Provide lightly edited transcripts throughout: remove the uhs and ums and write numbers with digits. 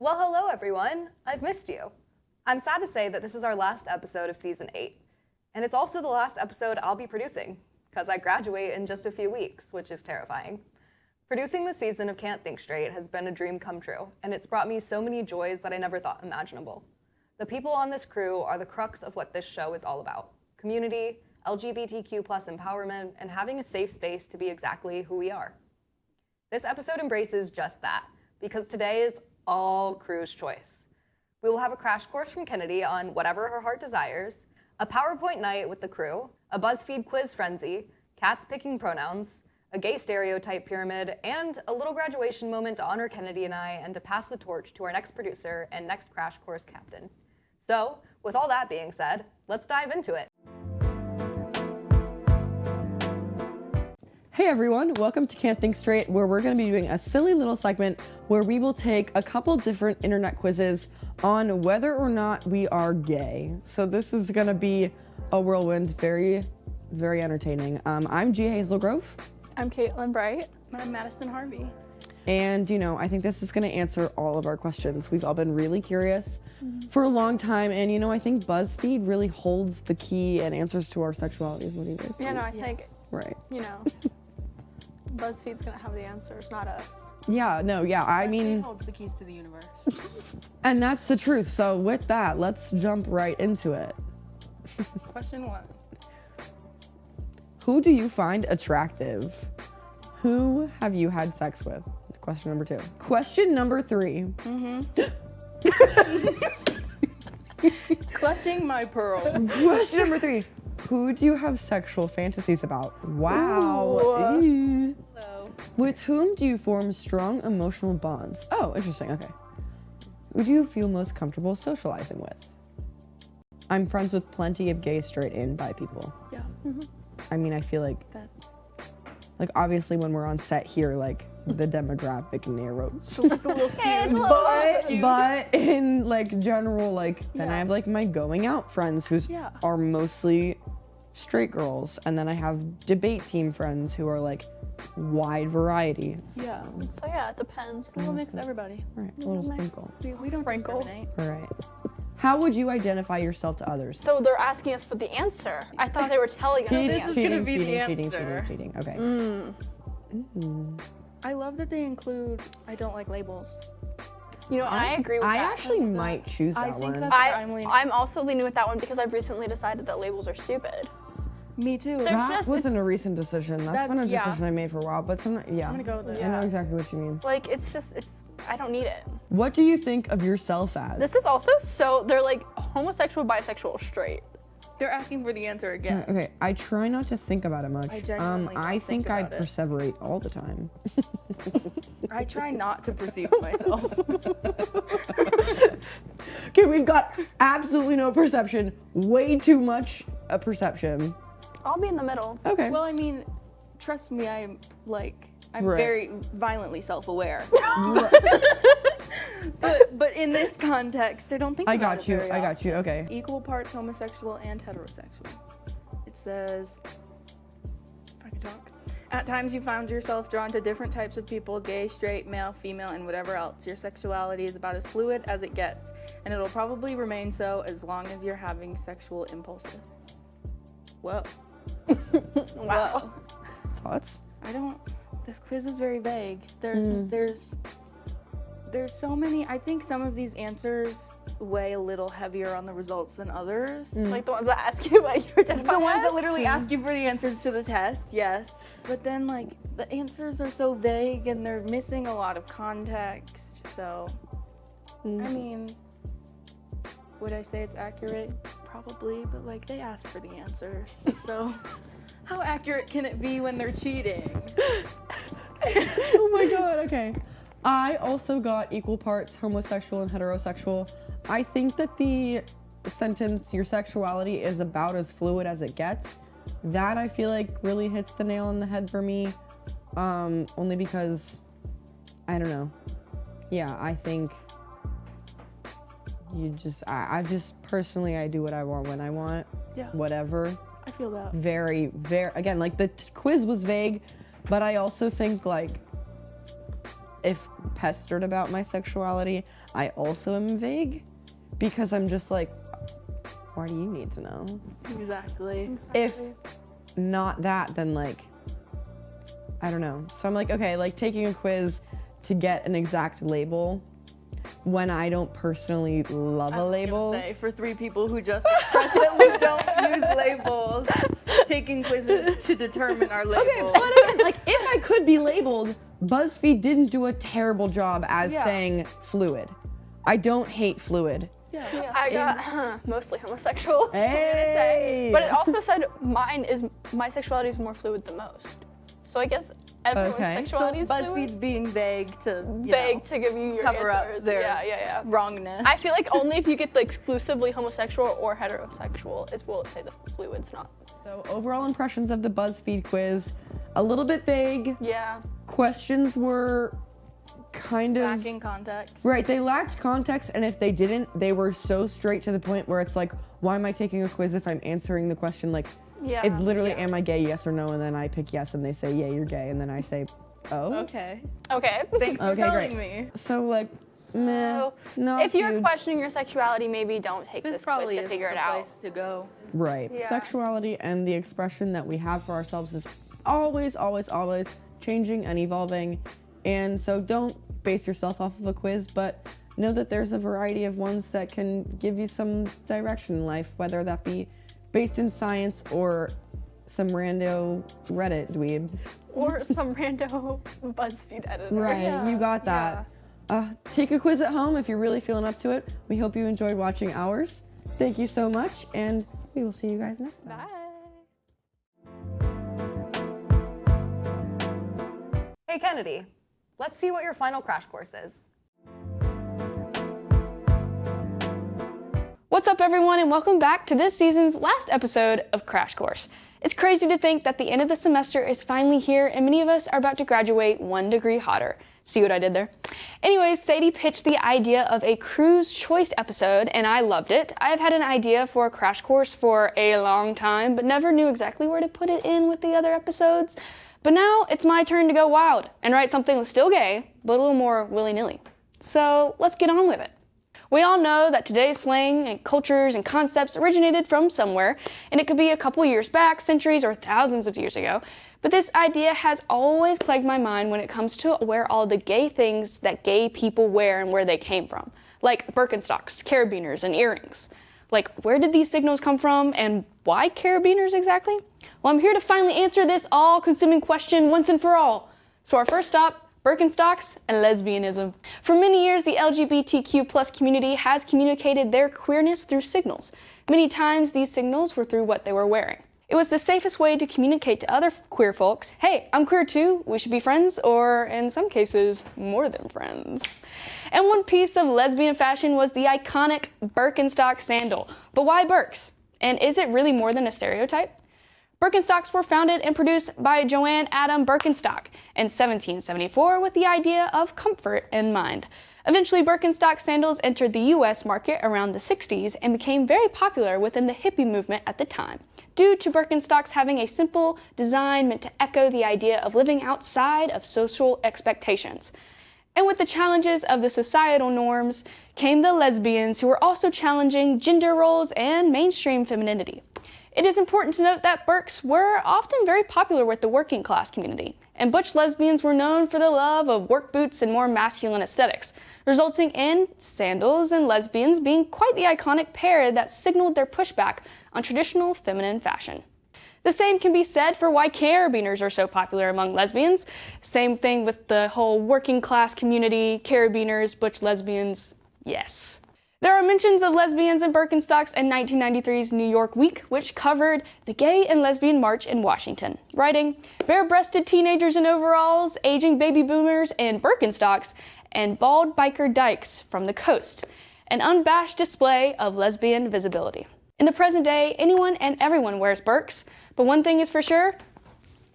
Well, hello everyone. I've missed you. I'm sad to say that this is our last episode of season 8. And it's also the last episode I'll be producing, because I graduate in just a few weeks, which is terrifying. Producing this season of Can't Think Straight has been a dream come true, and it's brought me so many joys that I never thought imaginable. The people on this crew are the crux of what this show is all about. Community, LGBTQ+ empowerment, and having a safe space to be exactly who we are. This episode embraces just that, because today is all crew's choice. We will have a crash course from Kennedy on whatever her heart desires, a PowerPoint night with the crew, a Buzzfeed quiz frenzy, cats picking pronouns, a gay stereotype pyramid, and a little graduation moment to honor Kennedy and I and to pass the torch to our next producer and next crash course captain. So, with all that being said, let's dive into it. Hey everyone, welcome to Can't Think Straight, where we're going to be doing a silly little segment where we will take a couple different internet quizzes on whether or not we are gay. So this is going to be a whirlwind, very, very entertaining. I'm G. Hazelgrove. I'm Caitlin Bright. I'm Madison Harvey. And, I think this is going to answer all of our questions. We've all been really curious for a long time. And, I think BuzzFeed really holds the key and answers to our sexualities. What do you guys think? Yeah, no, I think, right. BuzzFeed's going to have the answers, not us. Yeah, no, yeah, BuzzFeed holds the keys to the universe. And that's the truth. So with that, let's jump right into it. Question 1. Who do you find attractive? Who have you had sex with? Question number 2. Question number 3. Clutching my pearls. Question number 3. Who do you have sexual fantasies about? Wow. Ew. Hello. With whom do you form strong emotional bonds? Oh, interesting. Okay. Who do you feel most comfortable socializing with? I'm friends with plenty of gay, straight, and bi people. Yeah. I mean, I feel like That's... obviously when we're on set here, the demographic narrows. It's a little skewed. But in general, then Yeah. I have my going out friends who are mostly straight girls, and then I have debate team friends who are wide variety. Yeah. So yeah, it depends. A little mix of everybody. Right, a little sprinkle. We don't Sprinkle. discriminate. All right. How would you identify yourself to others? So they're asking us for the answer. I thought they were telling us. this is gonna be the answer. Cheating. Okay. I love that they include, I don't like labels. I agree with I that. actually might choose that I think one. that's where I'm leaning. I'm also leaning with that one because I've recently decided that labels are stupid. Me too. That wasn't a recent decision. That's been a yeah. decision I made for a while, but yeah. I'm gonna go with it. I know exactly what you mean. I don't need it. What do you think of yourself as? This is also they're homosexual, bisexual, straight. They're asking for the answer again. Okay, I try not to think about it much. I genuinely don't I think think I about it. perseverate all the time. I try not to perceive myself. Okay, we've got absolutely no perception. Way too much a perception. I'll be in the middle. Okay. Well, I mean, trust me, I'm Right. very violently self-aware. but in this context, I don't think I about got it you. very I got you. often. Okay. Equal parts homosexual and heterosexual. It says, if I can talk. At times you found yourself drawn to different types of people, gay, straight, male, female, and whatever else. Your sexuality is about as fluid as it gets, and it'll probably remain so as long as you're having sexual impulses. Whoa. Wow. Thoughts? This quiz is very vague. There's so many. I think some of these answers weigh a little heavier on the results than others. Like the ones that ask you about your identify. The ones that literally ask you for the answers to the test, yes. But then the answers are so vague and they're missing a lot of context. So, I mean, would I say it's accurate? Probably, but they asked for the answers. So, how accurate can it be when they're cheating? Oh my god, okay. I also got equal parts homosexual and heterosexual. I think that the sentence, your sexuality is about as fluid as it gets, that I feel really hits the nail on the head for me. Only because, I don't know. Yeah, I think I just personally, I do what I want when I want. Yeah. Whatever. I feel that. Very, very, again, the quiz was vague, but I also think if pestered about my sexuality, I also am vague because I'm just like, why do you need to know? Exactly. If not that, then like, I don't know. So I'm like, okay, like taking a quiz to get an exact label when I don't personally love a label. Say, for 3 people who just expressed that we don't use labels, taking quizzes to determine our labels. Okay, but again, like if I could be labeled, BuzzFeed didn't do a terrible job as saying fluid. I don't hate fluid. I got mostly homosexual. Hey! But it also said my sexuality is more fluid than most. So I guess everyone's Okay. sexuality is BuzzFeed's fluid. being vague to To give you your cover answers. up their Yeah. wrongness. I feel like only if you get the exclusively homosexual or heterosexual will it say the fluid's not. So overall impressions of the BuzzFeed quiz, a little bit vague. Yeah. Questions were kind of lacking context. right. They lacked context, and if they didn't, they were so straight to the point where it's like, why am I taking a quiz if I'm answering the question like, Yeah. it literally, am I gay? Yes or no? And then I pick yes, and they say, yeah, you're gay, and then I say, oh. Okay. Okay. Thanks for Okay, telling great. me. So like, meh, So, not if you're huge. questioning your sexuality, maybe don't take This this quiz probably to isn't figure it the out. place to go. Right. Yeah. Sexuality and the expression that we have for ourselves is always, always, always changing and evolving. And so don't base yourself off of a quiz, but know that there's a variety of ones that can give you some direction in life, whether that be based in science or some rando Reddit dweeb. Or some rando BuzzFeed editor. Right, you got that. Take a quiz at home if you're really feeling up to it. We hope you enjoyed watching ours. Thank you so much, and we will see you guys next time. Bye. Hey, Kennedy, let's see what your final crash course is. What's up, everyone, and welcome back to this season's last episode of Crash Course. It's crazy to think that the end of the semester is finally here, and many of us are about to graduate 1 degree hotter. See what I did there? Anyways, Sadie pitched the idea of a cruise choice episode, and I loved it. I have had an idea for a crash course for a long time, but never knew exactly where to put it in with the other episodes. But now it's my turn to go wild and write something that's still gay, but a little more willy-nilly. So let's get on with it. We all know that today's slang and cultures and concepts originated from somewhere, and it could be a couple years back, centuries, or thousands of years ago. But this idea has always plagued my mind when it comes to where all the gay things that gay people wear and where they came from. Like Birkenstocks, carabiners, and earrings. Like, where did these signals come from, and why carabiners exactly? Well, I'm here to finally answer this all-consuming question once and for all. So our first stop, Birkenstocks and lesbianism. For many years, the LGBTQ+ community has communicated their queerness through signals. Many times, these signals were through what they were wearing. It was the safest way to communicate to other queer folks, hey, I'm queer too, we should be friends, or in some cases, more than friends. And one piece of lesbian fashion was the iconic Birkenstock sandal. But why Birks? And is it really more than a stereotype? Birkenstocks were founded and produced by Joanne Adam Birkenstock in 1774 with the idea of comfort in mind. Eventually, Birkenstock sandals entered the US market around the 60s and became very popular within the hippie movement at the time, due to Birkenstocks having a simple design meant to echo the idea of living outside of social expectations. And with the challenges of the societal norms came the lesbians, who were also challenging gender roles and mainstream femininity. It is important to note that Birks were often very popular with the working class community, and butch lesbians were known for the love of work boots and more masculine aesthetics, resulting in sandals and lesbians being quite the iconic pair that signaled their pushback on traditional feminine fashion. The same can be said for why carabiners are so popular among lesbians. Same thing with the whole working class community, carabiners, butch lesbians, yes. There are mentions of lesbians and Birkenstocks in 1993's New York Week, which covered the Gay and Lesbian March in Washington, writing, bare-breasted teenagers in overalls, aging baby boomers in Birkenstocks, and bald biker dykes from the coast, an unabashed display of lesbian visibility. In the present day, anyone and everyone wears Birks, but one thing is for sure,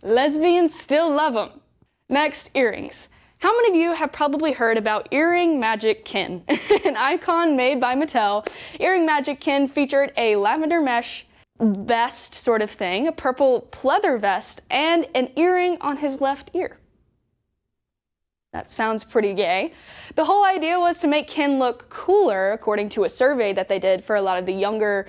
lesbians still love them. Next, earrings. How many of you have probably heard about Earring Magic Kin? An icon made by Mattel, Earring Magic Kin featured a lavender mesh vest sort of thing, a purple pleather vest, and an earring on his left ear. That sounds pretty gay. The whole idea was to make Ken look cooler, according to a survey that they did for a lot of the younger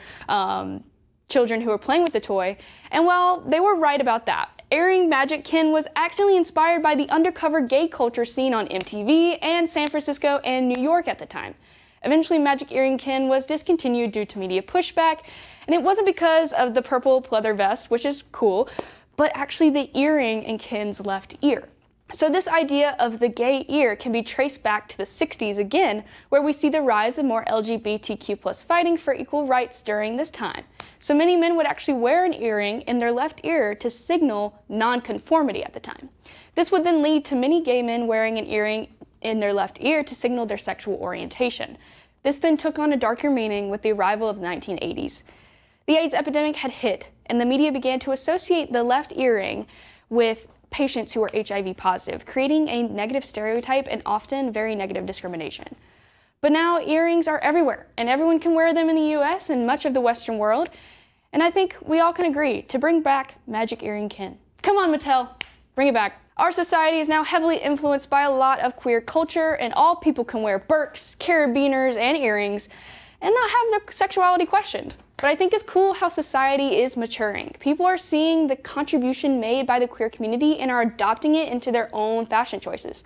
children who were playing with the toy. And well, they were right about that. Airing Magic Ken was actually inspired by the undercover gay culture scene on MTV and San Francisco and New York at the time. Eventually, Magic Earring Ken was discontinued due to media pushback, and it wasn't because of the purple pleather vest, which is cool, but actually the earring in Ken's left ear. So this idea of the gay ear can be traced back to the 60s again, where we see the rise of more LGBTQ+ fighting for equal rights during this time. So many men would actually wear an earring in their left ear to signal nonconformity at the time. This would then lead to many gay men wearing an earring in their left ear to signal their sexual orientation. This then took on a darker meaning with the arrival of the 1980s. The AIDS epidemic had hit, and the media began to associate the left earring with patients who were HIV positive, creating a negative stereotype and often very negative discrimination. But now earrings are everywhere, and everyone can wear them in the US and much of the Western world, and I think we all can agree to bring back Magic Earring Ken. Come on, Mattel, bring it back. Our society is now heavily influenced by a lot of queer culture, and all people can wear Birks, carabiners, and earrings, and not have their sexuality questioned. But I think it's cool how society is maturing. People are seeing the contribution made by the queer community and are adopting it into their own fashion choices.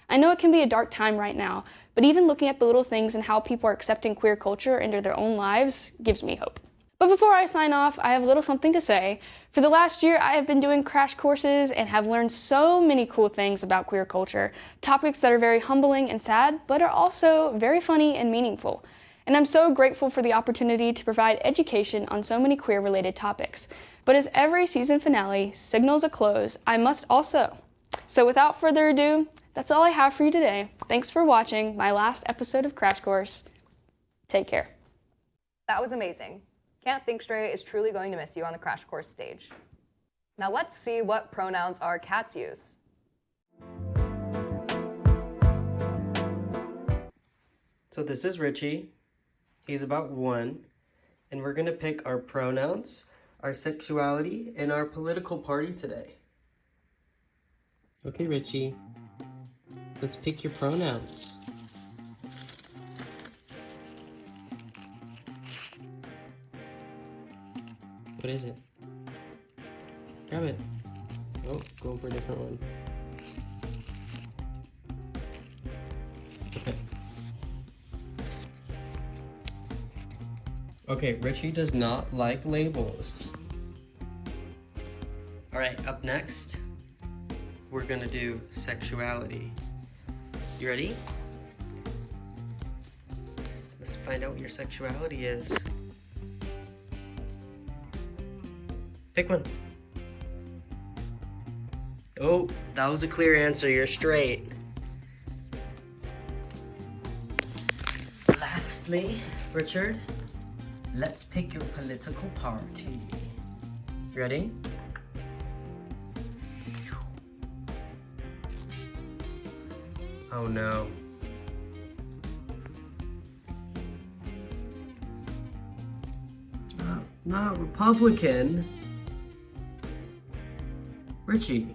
I know it can be a dark time right now, but even looking at the little things and how people are accepting queer culture into their own lives gives me hope. But before I sign off, I have a little something to say. For the last year, I have been doing crash courses and have learned so many cool things about queer culture, topics that are very humbling and sad, but are also very funny and meaningful. And I'm so grateful for the opportunity to provide education on so many queer-related topics. But as every season finale signals a close, I must also. So without further ado, that's all I have for you today. Thanks for watching my last episode of Crash Course. Take care. That was amazing. Can't Think Straight is truly going to miss you on the Crash Course stage. Now let's see what pronouns our cats use. So this is Richie. He's about 1, and we're gonna pick our pronouns, our sexuality, and our political party today. Okay, Richie, let's pick your pronouns. What is it? Grab it. Oh, going for a different one. Okay. Okay, Richie does not like labels. Alright, up next, we're gonna do sexuality. You ready? Let's find out what your sexuality is. Pick one. Oh, that was a clear answer. You're straight. Lastly, Richard, let's pick your political party. Ready? Oh no. Not Republican. Richie.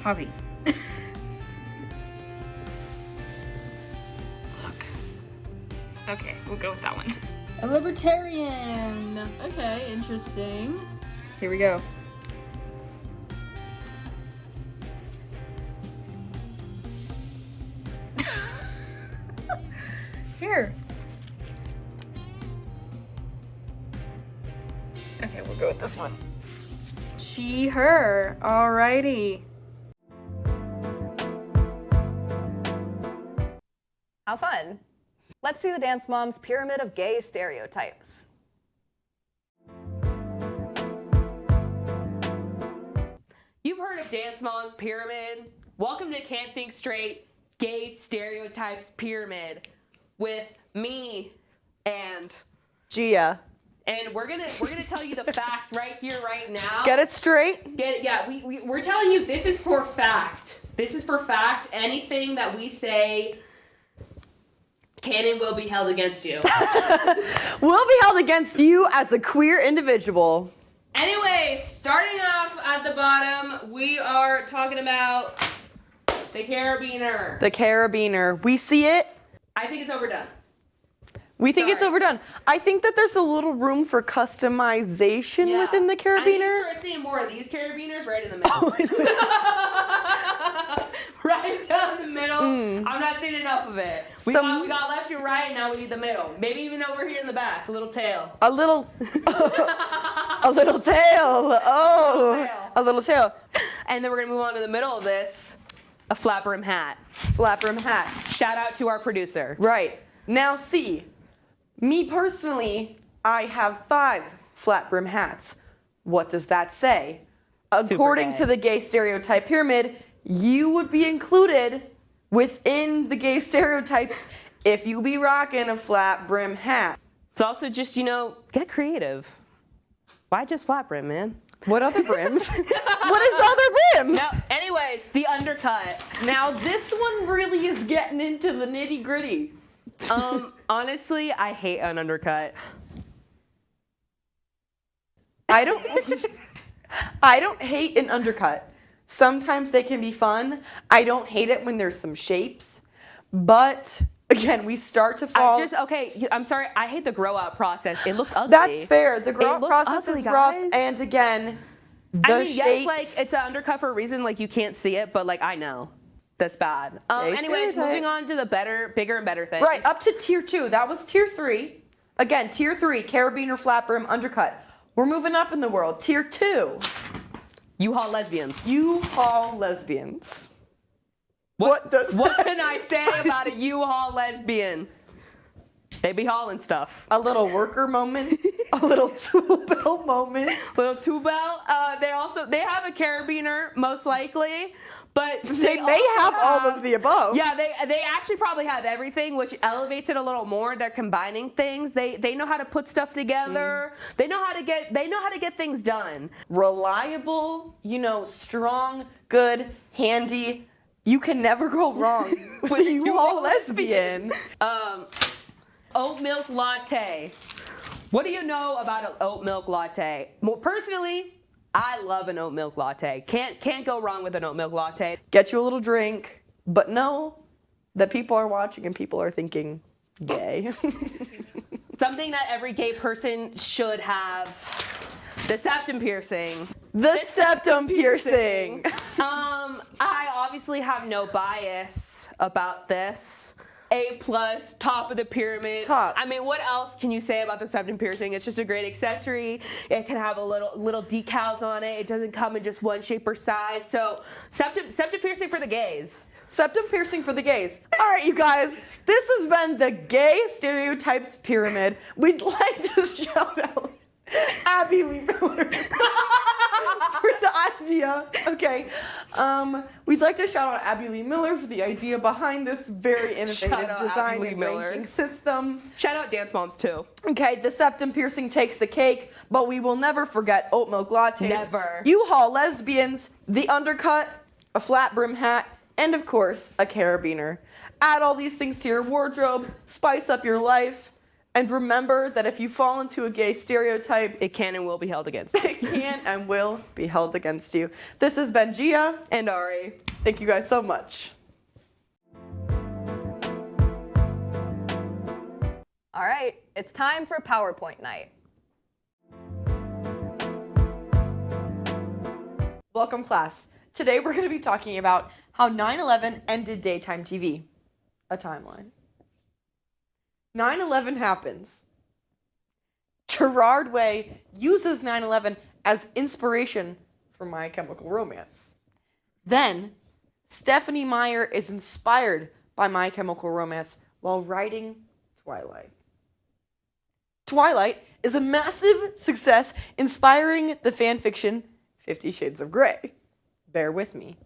Poppy. Okay, we'll go with that one. A libertarian. Okay, interesting. Here we go. Here. Okay, we'll go with this one. She, her. Alrighty. How fun. Let's see the Dance Mom's pyramid of gay stereotypes. You've heard of Dance Mom's pyramid? Welcome to Can't Think Straight, Gay Stereotypes Pyramid with me and Gia. and we're gonna tell you the facts right here, right now. Get it straight? Get it? Yeah, we're telling you this is for fact. This is for fact. Anything that we say can and will be held against you. Will be held against you as a queer individual. Anyways, starting off at the bottom, we are talking about the carabiner. The carabiner. We see it. I think it's overdone. We think it's Sorry. overdone. I think that there's a little room for customization Yeah. within the I need to carabiner. start seeing more of these carabiners right in the middle. Right down the middle. I'm not seeing enough of it. We got left and right, now we need the middle. Maybe even over here in the back, a little tail. A little a little tail. Oh, a little tail. And then we're gonna move on to the middle of this, a flat brim hat. Flat brim hat. Shout out to our producer. Right. Now see, me personally, I have 5 flat brim hats. What does that say? According gay. to the gay stereotype pyramid, you would be included within the gay stereotypes if you be rocking a flat brim hat. It's also just, get creative. Why just flat brim, man? What other brims? What is the other brims? Now, anyways, the undercut. Now this one really is getting into the nitty gritty. Honestly, I hate an undercut. I don't hate an undercut. Sometimes they can be fun. I don't hate it when there's some shapes. But again, we start to fall. I'm sorry, I hate the grow out process. It looks ugly. That's fair. The grow It out looks process ugly, is rough. guys. And again, the I mean, shapes. yes, like it's an undercut for a reason. Like you can't see it, but like I know that's bad. Anyways, stereotype. moving on to the bigger and better things. Right, up to tier 2. That was tier 3. Again, tier 3, carabiner, flat brim, undercut. We're moving up in the world. Tier 2, U-Haul lesbians. U-Haul lesbians. What can I say about a U-Haul lesbian? They be hauling stuff. A little worker moment, a little tool belt moment. Little tool belt. They have a carabiner, most likely, but They may also have all of the above. Yeah, they actually probably have everything, which elevates it a little more. They're combining things. They know how to put stuff together. They know how to get things done. Reliable, strong, good, handy. You can never go wrong with a U-Haul lesbian. Oat milk latte. What do you know about an oat milk latte? Well, personally, I love an oat milk latte. Can't go wrong with an oat milk latte. Get you a little drink, but know that people are watching and people are thinking gay. Something that every gay person should have. The septum piercing. The septum piercing. I obviously have no bias about this. A+, top of the pyramid. Top. I mean, what else can you say about the septum piercing? It's just a great accessory. It can have a little decals on it. It doesn't come in just one shape or size. So septum piercing for the gays. Septum piercing for the gays. All right, you guys, this has been the Gay Stereotypes Pyramid. We'd like to shout out Abby Lee Miller for the idea. Okay. We'd like to shout out Abby Lee Miller for the idea behind this very innovative Shout out design Abby Lee and Miller. ranking system. Shout out Dance Moms too. Okay, the septum piercing takes the cake, but we will never forget oat milk lattes. Never. U-Haul lesbians, the undercut, a flat brim hat, and of course, a carabiner. Add all these things to your wardrobe, spice up your life, and remember that if you fall into a gay stereotype, It can and will be held against you. it can and will be held against you. This has been Gia. And Ari. Thank you guys so much. All right, it's time for PowerPoint night. Welcome, class. Today we're going to be talking about how 9/11 ended daytime TV. A timeline. 9/11 happens. Gerard Way uses 9/11 as inspiration for My Chemical Romance. Then, Stephanie Meyer is inspired by My Chemical Romance while writing Twilight. Twilight is a massive success, inspiring the fan fiction 50 Shades of Grey. Bear with me.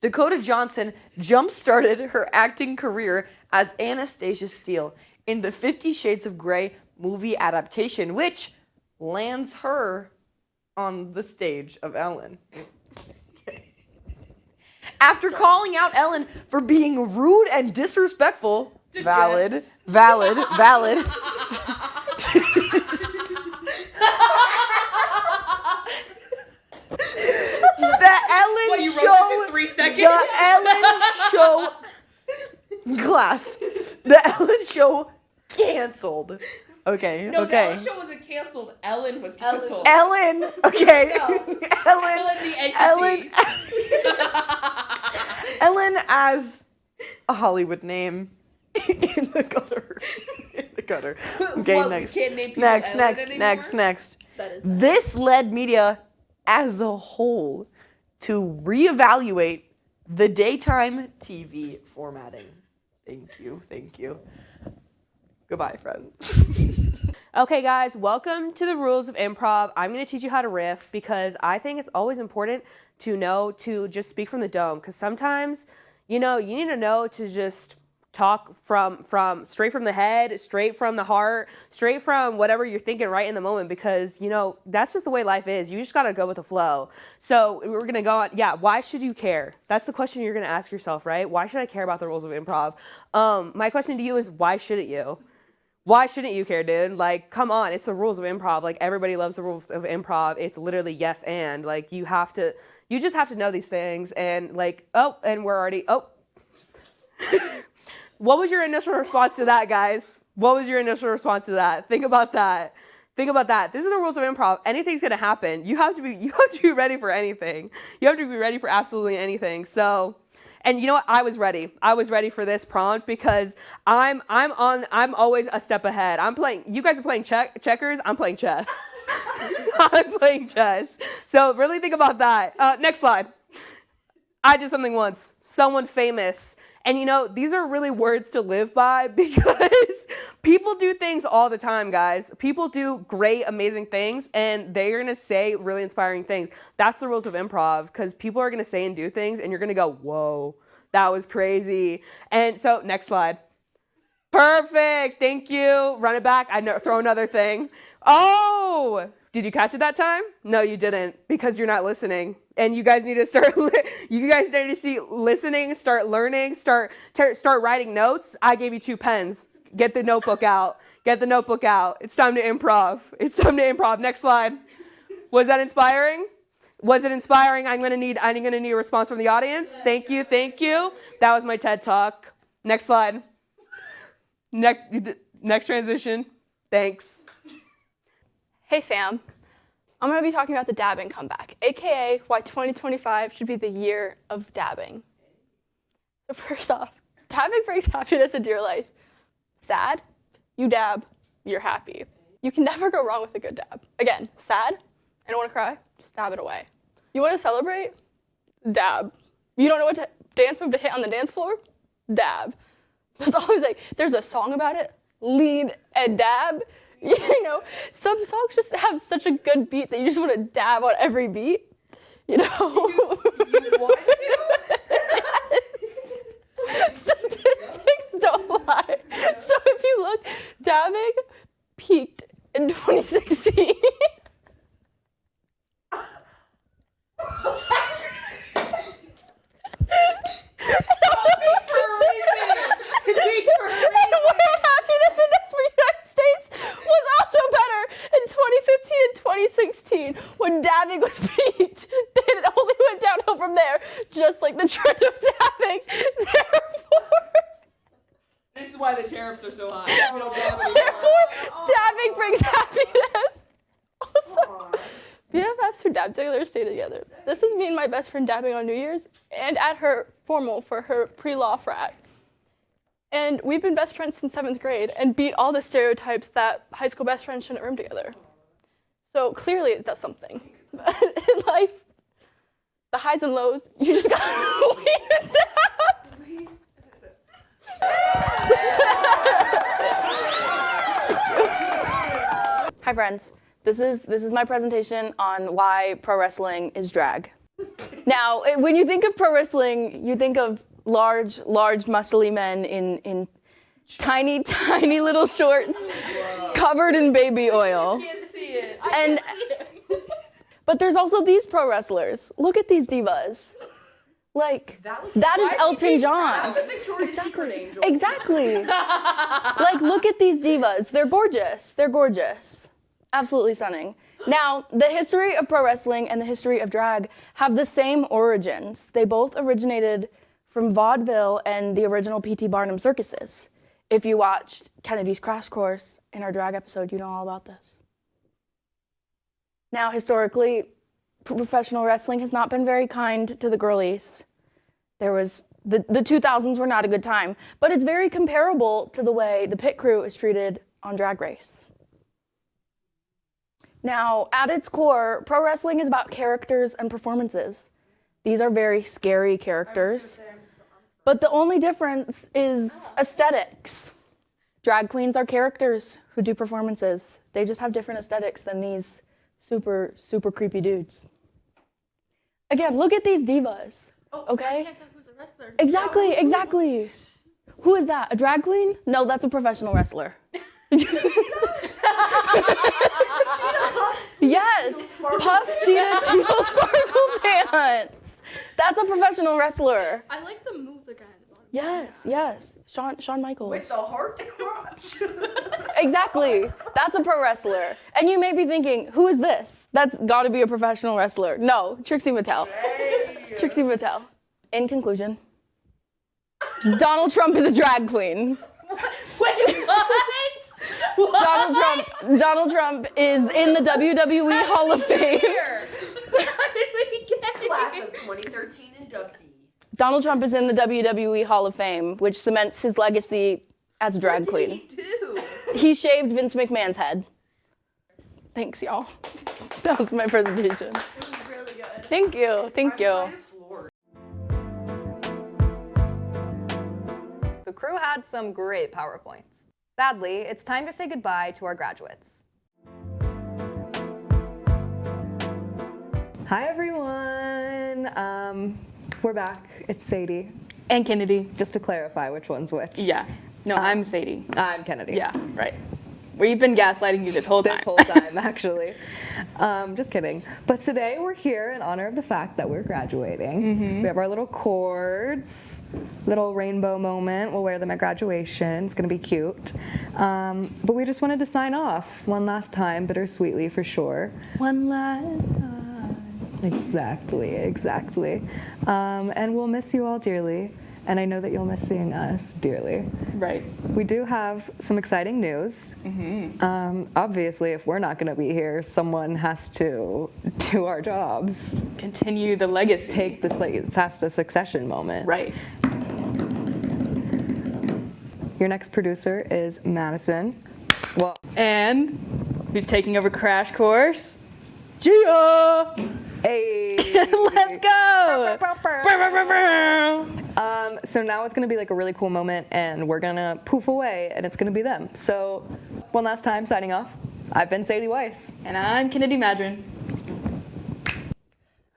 Dakota Johnson jump-started her acting career as Anastasia Steele in the 50 Shades of Grey movie adaptation, which lands her on the stage of Ellen. After calling out Ellen for being rude and disrespectful, valid. The Ellen show. 3 seconds? The Ellen show. Class. The Ellen show canceled. Okay. No, okay. the Ellen show wasn't canceled. Ellen was canceled. Ellen. Okay. Ellen. The entity. Ellen as a Hollywood name in the gutter. In the gutter. Okay. What, next. we can't name people Next. Ellen Next. anymore? Next. That is This led media as a whole to reevaluate the daytime TV formatting. Thank you. Goodbye, friends. Okay, guys, welcome to the rules of improv. I'm going to teach you how to riff because I think it's always important to know to just speak from the dome. Because sometimes, you need to know to just talk from straight from the head, straight from the heart, straight from whatever you're thinking right in the moment. Because, that's just the way life is. You just got to go with the flow. So we're going to go on. Yeah, why should you care? That's the question you're going to ask yourself, right? Why should I care about the rules of improv? My question to you is, why shouldn't you? Why shouldn't you care, dude? Like, come on, it's the rules of improv. Like, everybody loves the rules of improv. It's literally yes and. Like, you just have to know these things. And and we're already, What was your initial response to that, guys? What was your initial response to that? Think about that. This is the rules of improv. Anything's gonna happen. You have to be ready for anything. You have to be ready for absolutely anything. So, and you know what? I was ready. I was ready for this prompt because I'm always a step ahead. You guys are playing checkers. I'm playing chess. I'm playing chess. So really think about that. Next slide. I did something once. Someone famous. And these are really words to live by because people do things all the time, guys. People do great, amazing things, and they're going to say really inspiring things. That's the rules of improv because people are going to say and do things, and you're going to go, whoa, that was crazy. And so, next slide. Perfect. Thank you. Run it back. Throw another thing. Oh, did you catch it that time? No, you didn't because you're not listening. And you guys need to start. You guys need to see listening, start learning, start writing notes. I gave you 2 pens. Get the notebook out. It's time to improv. Next slide. Was that inspiring? Was it inspiring? I'm gonna need a response from the audience. Thank you. That was my TED Talk. Next slide. Next transition. Thanks. Hey fam, I'm going to be talking about the dabbing comeback, aka why 2025 should be the year of dabbing. So first off, dabbing brings happiness into your life. Sad? You dab, you're happy. You can never go wrong with a good dab. Again, sad? I don't want to cry? Just dab it away. You want to celebrate? Dab. You don't know what dance move to hit on the dance floor? Dab. There's always there's a song about it. Lean and dab. Some songs just have such a good beat that you just want to dab on every beat. You want to? Statistics don't lie. So if you look, dabbing peaked in 2016. Happiness index for United States was also better in 2015 and 2016 when dabbing was peaked. It only went downhill from there, just like the trend of dabbing. Therefore, this is why the tariffs are so high. Dabbing brings happiness. Also, BFFs who dab together stay together. This is me and my best friend dabbing on New Year's and at her formal for her pre-law frat. And we've been best friends since 7th grade and beat all the stereotypes that high school best friends shouldn't room together. So clearly it does something. But in life, the highs and lows, you just gotta leave it down. Hi friends, this is my presentation on why pro wrestling is drag. Now, when you think of pro wrestling, you think of large, muscly men in tiny, tiny little shorts covered in baby oil. Can't see it. And but there's also these pro wrestlers. Look at these divas. Like that is Elton John. Exactly. Like look at these divas. They're gorgeous. They're gorgeous. Absolutely stunning. Now, the history of pro wrestling and the history of drag have the same origins. They both originated from vaudeville and the original P.T. Barnum circuses. If you watched Kennedy's Crash Course in our drag episode, you know all about this. Now, historically, professional wrestling has not been very kind to the girlies. The 2000s were not a good time, but it's very comparable to the way the pit crew is treated on Drag Race. Now, at its core, pro wrestling is about characters and performances. These are very scary characters, but the only difference is aesthetics. Drag queens are characters who do performances. They just have different aesthetics than these super, super creepy dudes. Again, look at these divas, okay? Exactly. Who is that, a drag queen? No, that's a professional wrestler. Yes, Puff Cheetah Teal Sparkle Pants. That's a professional wrestler. I like the move the guy in the bottom. Yes. Shawn Michaels. With the heart to crotch. Exactly. That's a pro wrestler. And you may be thinking, who is this? That's got to be a professional wrestler. No, Trixie Mattel. Hey. Trixie Mattel. In conclusion, Donald Trump is a drag queen. Wait, what? Donald Trump is in the WWE Hall of Fame. How did we get here? Class of 2013 inductee. Donald Trump is in the WWE Hall of Fame, which cements his legacy as a drag queen. What did he do? He shaved Vince McMahon's head. Thanks, y'all. That was my presentation. It was really good. Thank you. The crew had some great PowerPoints. Sadly, it's time to say goodbye to our graduates. Hi everyone! We're back. It's Sadie. And Kennedy. Just to clarify which one's which. Yeah. No, I'm Sadie. I'm Kennedy. Yeah, right. We've been gaslighting you this whole time. This whole time, actually. Just kidding. But today we're here in honor of the fact that we're graduating. Mm-hmm. We have our little cords, little rainbow moment. We'll wear them at graduation. It's going to be cute. But we just wanted to sign off one last time, bittersweetly for sure. One last time. Exactly. And we'll miss you all dearly. And I know that you'll miss seeing us dearly. Right. We do have some exciting news. Mm-hmm. Obviously, if we're not going to be here, someone has to do our jobs. Continue the legacy. Take the succession moment. Right. Your next producer is Madison. Well, And who's taking over Crash Course? Gia! Hey! Let's go! So now it's going to be like a really cool moment, and we're going to poof away, and it's going to be them. So one last time, signing off. I've been Sadie Weiss. And I'm Kennedy Madron.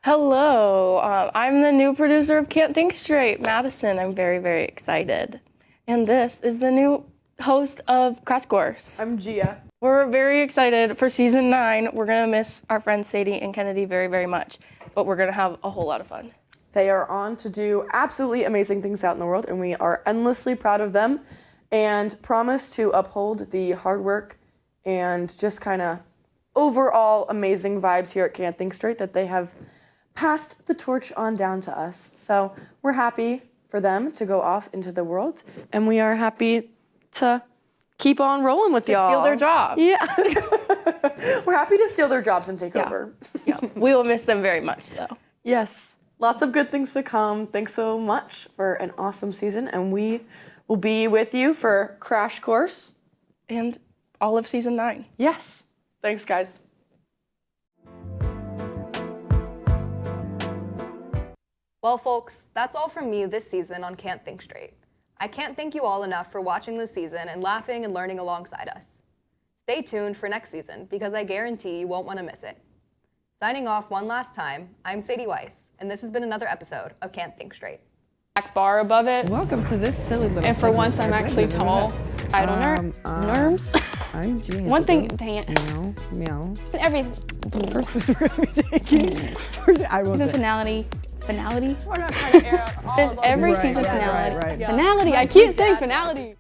Hello, I'm the new producer of Can't Think Straight, Madison. I'm very, very excited. And this is the new host of Crash Course. I'm Gia. We're very excited for season 9. We're gonna miss our friends Sadie and Kennedy very, very much, but we're gonna have a whole lot of fun. They are on to do absolutely amazing things out in the world, and we are endlessly proud of them and promise to uphold the hard work and just kind of overall amazing vibes here at Can't Think Straight that they have passed the torch on down to us. So we're happy for them to go off into the world, and we are happy to keep on rolling with y'all. Steal their jobs. Yeah. We're happy to steal their jobs and take over. Yeah. We will miss them very much, though. Yes. Lots of good things to come. Thanks so much for an awesome season, and we will be with you for Crash Course. And all of season 9. Yes. Thanks, guys. Well, folks, that's all from me this season on Can't Think Straight. I can't thank you all enough for watching this season and laughing and learning alongside us. Stay tuned for next season because I guarantee you won't want to miss it. Signing off one last time, I'm Sadie Weiss, and this has been another episode of Can't Think Straight. Black bar above it. Welcome to this silly little. And for once, I'm actually tall. I don't know. Nerms. I'm Jan. One thing, dang it. Meow, meow. Every First was we're gonna be taking. I will season say. finality. We're not trying to air out all There's of every Right, season right, finality. right. Finality. I keep saying finality.